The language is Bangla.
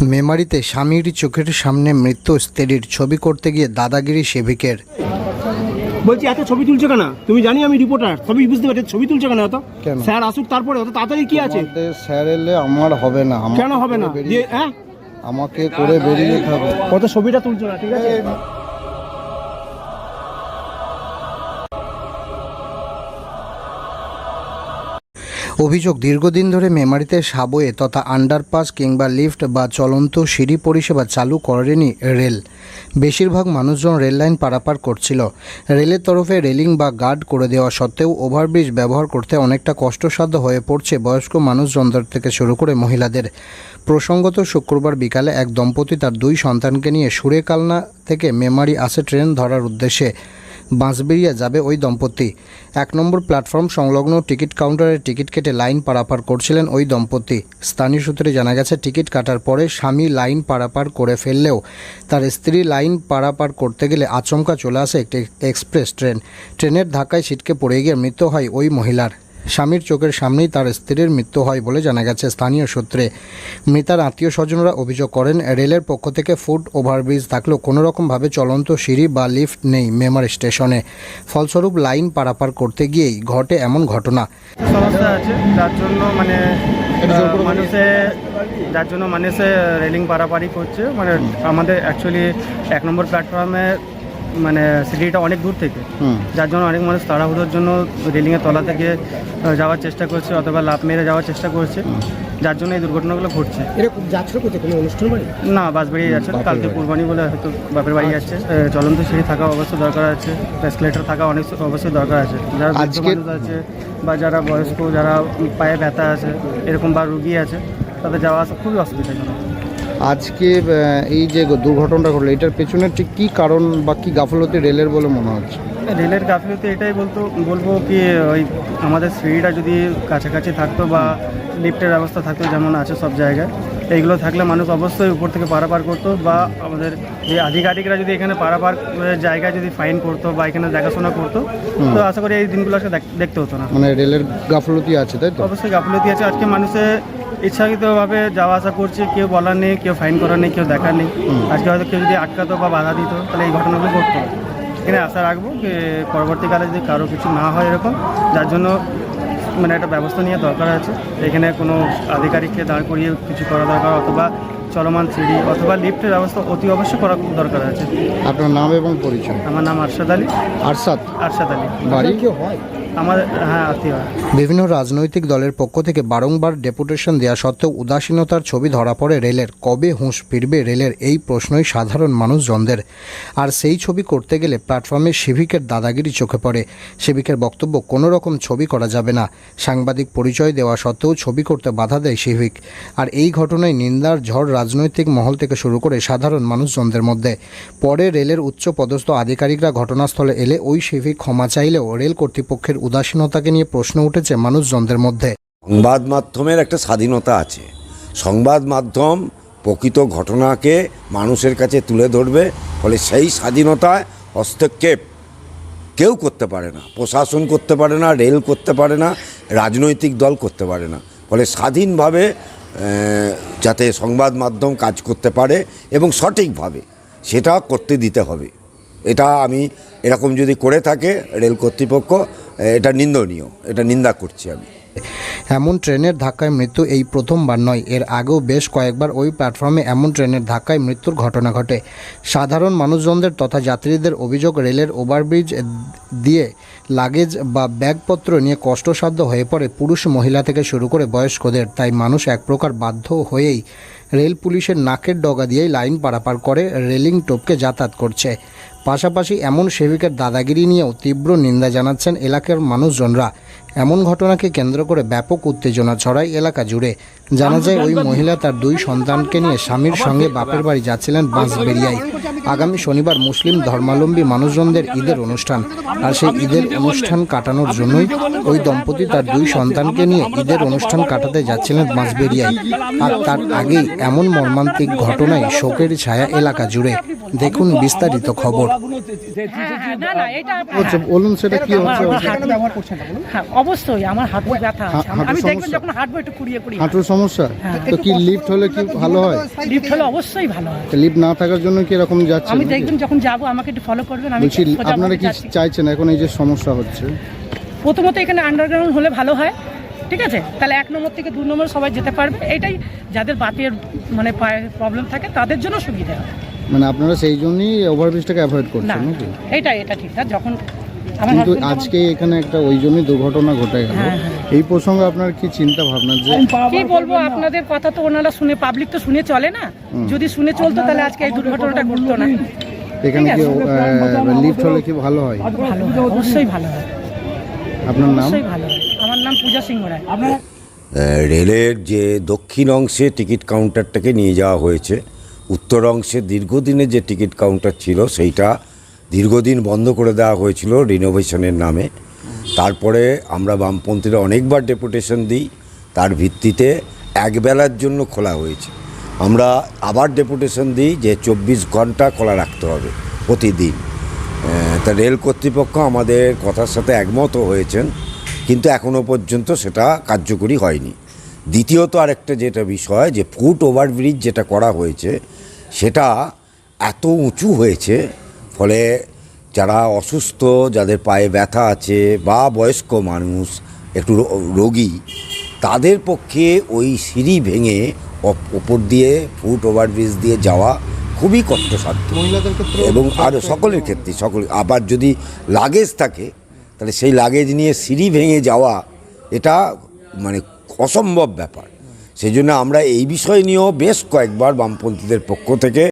মেমারিতে স্বামীর চোখের সামনে মৃত্যু স্ত্রীর ছবি করতে গিয়ে দাদাগিরি সেবিকের। বলছি এত ছবি তুলছো কেন? তুমি জানি আমি রিপোর্টার, সবই বুঝতে পারছি, ছবি তুলছো কেন? এত কেন? স্যার আসুক তারপরে, অত তাড়াতাড়ি কি আছে? স্যার এলে আমার হবে না। কেন হবে না? হ্যাঁ, আমাকে করে বেরিয়ে যেতে হবে। কত ছবিটা তুলছো না, ঠিক আছে? অভিযোগ, দীর্ঘদিন ধরে মেমারিতে সাবওয়ে তথা আন্ডারপাস কিংবা লিফট বা চলন্ত সিঁড়ি পরিষেবা চালু করেনি রেল। বেশিরভাগ মানুষজন রেল লাইন পারাপার করছিল। রেলের তরফে রেলিং বা গার্ড করে দেওয়া সত্ত্বেও ওভারব্রিজ ব্যবহার করতে অনেকটা কষ্টসাধ্য হয়ে পড়ছে বয়স্ক মানুষজনদের থেকে শুরু করে মহিলাদের। প্রসঙ্গত শুক্রবার বিকালে এক দম্পতি তার 2 সন্তানকে নিয়ে সুরেকালনা থেকে মেমারি আসে ট্রেন ধরার উদ্দেশ্যে। বাঁশবেড়িয়া যাবে ওই দম্পতি। 1 নম্বর প্ল্যাটফর্ম সংলগ্ন টিকিট কাউন্টারে টিকিট কেটে লাইন পারাপার করছিলেন ওই দম্পতি। স্থানীয় সূত্রে জানা গেছে, টিকিট কাটার পরে স্বামী লাইন পারাপার করে ফেললেও তার স্ত্রী লাইন পারাপার করতে গেলে আচমকা চলে আসে একটি এক্সপ্রেস ট্রেন। ট্রেনের ধাক্কায় ছিটকে পড়ে গিয়ে মৃত্যু হয় ওই মহিলার। স্বামীর চোখের সামনেই তার স্ত্রীর মৃত্যু হয় বলে জানা গেছে স্থানীয় সূত্রে। মৃতার আত্মীয় স্বজনরা অভিযোগ করেন, রেলের পক্ষ থেকে ফুট ওভারব্রিজ থাকলেও কোনোরকমভাবে চলন্ত সিঁড়ি বা লিফট নেই মেমারি স্টেশনে। ফলস্বরূপ লাইন পারাপার করতে গিয়েই ঘটে এমন ঘটনা। সমস্যা আছে, যার জন্য মানুষে রেলিং পারাপারি করছে। মানে আমাদের অ্যাকচুয়ালি 1 নম্বর প্ল্যাটফর্মে মানে সিটিটা অনেক দূর থেকে, যার জন্য অনেক মানুষ তাড়াহুড়োর জন্য রেলিংয়ের তলা থেকে যাওয়ার চেষ্টা করছে অথবা লাফ মেরে যাওয়ার চেষ্টা করছে, যার জন্য এই দুর্ঘটনাগুলো ঘটছে। এরকম যাচ্ছ কোথায়, কোনো অনুষ্ঠান বাড়ি? না, বাস বেরিয়ে যাচ্ছে, কালকে কুরবানি বলে হয়তো বাপের বাড়ি যাচ্ছে। চলন্ত সিঁড়ি থাকা অবশ্যই দরকার আছে, এসকেলেটর থাকা অনেক অবশ্যই দরকার আছে। যারা বৃদ্ধ মানুষ আছে বা যারা বয়স্ক, যারা পায়ে ব্যথা আছে এরকম বা রুগী আছে, তাদের যাওয়া আসা খুবই অসুবিধাজনক। আজকে এই যে দুর্ঘটনাটা ঘটলো, এটার পেছনে ঠিক কী কারণ বা কী গাফলতি রেলের বলে মনে হচ্ছে? রেলের গাফিলতি এটাই বলবো কি, ওই আমাদের সিঁড়িটা যদি কাছাকাছি থাকতো বা লিফটের ব্যবস্থা থাকতো যেমন আছে সব জায়গায়, এইগুলো থাকলে মানুষ অবশ্যই উপর থেকে পারাপার করতো, বা আমাদের যে আধিকারিকরা যদি এখানে পারাপার জায়গায় যদি ফাইন করতো বা এখানে দেখাশোনা করতো, তো আশা করি এই দিনগুলো আজকে দেখতে হতো না। মানে রেলের গাফলতি আছে, তাই তো? অবশ্যই গাফিলতি আছে। আজকে মানুষের ইচ্ছাকৃতভাবে যাওয়া আসা করছে, কেউ বলার নেই, কেউ ফাইন করার নেই, কেউ দেখার নেই। আজকে হয়তো কেউ যদি আটকাতো বা বাধা দিত, তাহলে এই ঘটনাগুলো ঘটতো। এখানে আশা রাখবো যে পরবর্তীকালে যদি কারো কিছু না হয় এরকম, যার জন্য মানে একটা ব্যবস্থা নিয়ে দরকার আছে। এখানে কোনো আধিকারিককে দাঁড় করিয়ে কিছু করা দরকার, অথবা চলমান সিঁড়ি অথবা লিফটের ব্যবস্থা অতি অবশ্যই করা খুব দরকার আছে। আপনার নাম এবং পরিচয়? আমার নাম আরশাদ আলী। আরশাদ আলী। বাড়ি কেউ হয়? আমার আত্মীয়। বিভিন্ন রাজনৈতিক দলের পক্ষ থেকে বারংবার ডেপুটেশন দেওয়া সত্ত্বেও উদাসীনতার ছবি ধরা পড়ে রেলের। কবে হুঁশ ফিরবে রেলের, এই প্রশ্নই সাধারণ মানুষজনদের। আর সেই ছবি করতে গেলে প্ল্যাটফর্মে সিভিকের দাদাগিরি চোখে পড়ে। সিভিকের বক্তব্য, কোনো রকম ছবি করা যাবে না। সাংবাদিক পরিচয় দেওয়া সত্ত্বেও ছবি করতে বাধা দেয় সিভিক। আর এই ঘটনায় নিন্দার ঝড় রাজনৈতিক মহল থেকে শুরু করে সাধারণ মানুষজনদের মধ্যে। পরে রেলের উচ্চ পদস্থ আধিকারিকরা ঘটনাস্থলে এলে ওই সিভিক ক্ষমা চাইলেও রেল কর্তৃপক্ষের উদাসীনতাকে নিয়ে প্রশ্ন উঠেছে মানুষজনদের মধ্যে। সংবাদ মাধ্যমের একটা স্বাধীনতা আছে। সংবাদ মাধ্যম প্রকৃত ঘটনাকে মানুষের কাছে তুলে ধরবে, ফলে সেই স্বাধীনতায় হস্তক্ষেপ কেউ করতে পারে না। প্রশাসন করতে পারে না, রেল করতে পারে না, রাজনৈতিক দল করতে পারে না। ফলে স্বাধীনভাবে যাতে সংবাদ মাধ্যম কাজ করতে পারে এবং সঠিকভাবে সেটা করতে দিতে হবে। এটা আমি এরকম যদি করে থাকে রেল কর্তৃপক্ষ, এটা নিন্দনীয়, এটা নিন্দা করছি আমি। এমন ট্রেনের ধাক্কায় মৃত্যু এই প্রথমবার নয়, এর আগেও বেশ কয়েকবার ওই প্ল্যাটফর্মে এমন ট্রেনের ধাক্কায় মৃত্যুর ঘটনা ঘটে। সাধারণ মানুষজনদের তথা যাত্রীদের অভিযোগ, রেলের ওভারব্রিজ দিয়ে লাগেজ বা ব্যাগপত্র নিয়ে কষ্টসাধ্য হয়ে পড়ে পুরুষ মহিলা থেকে শুরু করে বয়স্কদের। তাই মানুষ এক প্রকার বাধ্য হয়েই রেল পুলিশের নাকের ডগা দিয়েই লাইন পারাপার করে রেলিং টপকে যাতায়াত করছে। পাশাপাশি এমন সেবিকের দাদাগিরি নিয়েও তীব্র নিন্দা জানাচ্ছেন এলাকার মানুষজনরা। এমন ঘটনাকে কেন্দ্র করে ব্যাপক উত্তেজনা ছড়ায় এলাকা জুড়ে। জানা যায়, ওই মহিলা তার 2 সন্তানকে নিয়ে স্বামীর সঙ্গে বাপের বাড়ি যাচ্ছিলেন বাঁশবেড়িয়ায়। আগামী শনিবার মুসলিম ধর্মাবলম্বী মানুষজনদের ঈদের অনুষ্ঠান। আর সেই ঈদের অনুষ্ঠান কাটানোর জন্যই ওই দম্পতি তার 2 সন্তানকে নিয়ে ঈদের অনুষ্ঠান কাটাতে যাচ্ছিলেন বাঁশবেড়িয়ায়। আর তার আগেই এমন মর্মান্তিক ঘটনায় শোকের ছায়া এলাকা জুড়ে। দেখুন বিস্তারিত খবর। না না এটা হচ্ছে বলুন সেটা কি আমার হচ্ছে? হাঁটু হ্যাঁ অবশ্যই আমার হাঁটু ব্যথা আছে হাঁটুর আমি দেখবেন সমস্যা? যখন হাঁটবো একটু কুড়িয়ে কুড়িয়ে হাঁটুর সমস্যা? হ্যাঁ। তো কি লিফট হলে কি ভালো হয়? লিফট হলে অবশ্যই ভালো হয় লিফট না থাকার জন্য কি এরকম যাচ্ছে? আমি দেখবেন যখন যাবো আমাকে একটু ফলো করবেন আমি বলছি সোজা আপনারা পথে কি যাচ্ছি। চাইছেন এখন এই যে সমস্যা হচ্ছে? প্রথমত এখানে আন্ডারগ্রাউন্ড হলে ভালো হয়, ঠিক আছে? তাহলে 1 নম্বর থেকে 2 নম্বর সবাই যেতে পারবে, এটাই যাদের বাতের মানে পায়ের প্রবলেম থাকে তাদের জন্য সুবিধা হয়। মানে আপনারা সেই জন্যই ওভারব্রিজটাকে অ্যাভয়েড না করছেন নাকি? এটা ঠিক না যখন আমার কিন্তু husband আজকে এখানে একটা ওই জন্যই দুর্ঘটনা ঘটে গেল। হ্যাঁ, এই প্রসঙ্গে আপনার কি চিন্তা ভাবনা যে কি বলবো আপনাদের কথা তো ওনারা শুনে পাবলিক তো শুনে চলে না, যদি শুনে চলতো তাহলে আজকে এই দুর্ঘটনাটা ঘটতো না। এখানে কি লিফট হলে কি ভালো হয়? ভালো হয়, অবশ্যই ভালো হয়, আপনার নাম? অবশ্যই ভালো হয়। আমার নাম পূজা সিংহ রায়। রেলের যে দক্ষিণ অংশে টিকিট কাউন্টারটাকে নিয়ে যাওয়া হয়েছে, উত্তর অংশে দীর্ঘদিনের যে টিকিট কাউন্টার ছিল সেইটা দীর্ঘদিন বন্ধ করে দেওয়া হয়েছিল রিনোভেশনের নামে। তারপরে আমরা বামপন্থীরা অনেকবার ডেপুটেশন দিই, তার ভিত্তিতে একবেলার জন্য খোলা হয়েছে। আমরা আবার ডেপুটেশন দিই যে 24 ঘন্টা খোলা রাখতে হবে প্রতিদিন। তা রেল কর্তৃপক্ষ আমাদের কথার সাথে একমত হয়েছেন, কিন্তু এখনও পর্যন্ত সেটা কার্যকরী হয়নি। দ্বিতীয়ত আরেকটা যেটা বিষয়, যে ফুট ওভারব্রিজ যেটা করা হয়েছে সেটা এত উঁচু হয়েছে, ফলে যারা অসুস্থ, যাদের পায়ে ব্যথা আছে বা বয়স্ক মানুষ একটু রোগী, তাদের পক্ষে ওই সিঁড়ি ভেঙে ওপর দিয়ে ফুট ওভারব্রিজ দিয়ে যাওয়া খুবই কষ্টসাধ্য মহিলাদের ক্ষেত্রে এবং আরও সকলের ক্ষেত্রে আবার যদি লাগেজ থাকে তাহলে সেই লাগেজ নিয়ে সিঁড়ি ভেঙে যাওয়া এটা মানে অসম্ভব ব্যাপার। সেই জন্য আমরা এই বিষয় নিয়েও বেশ কয়েকবার বামপন্থীদের পক্ষ থেকে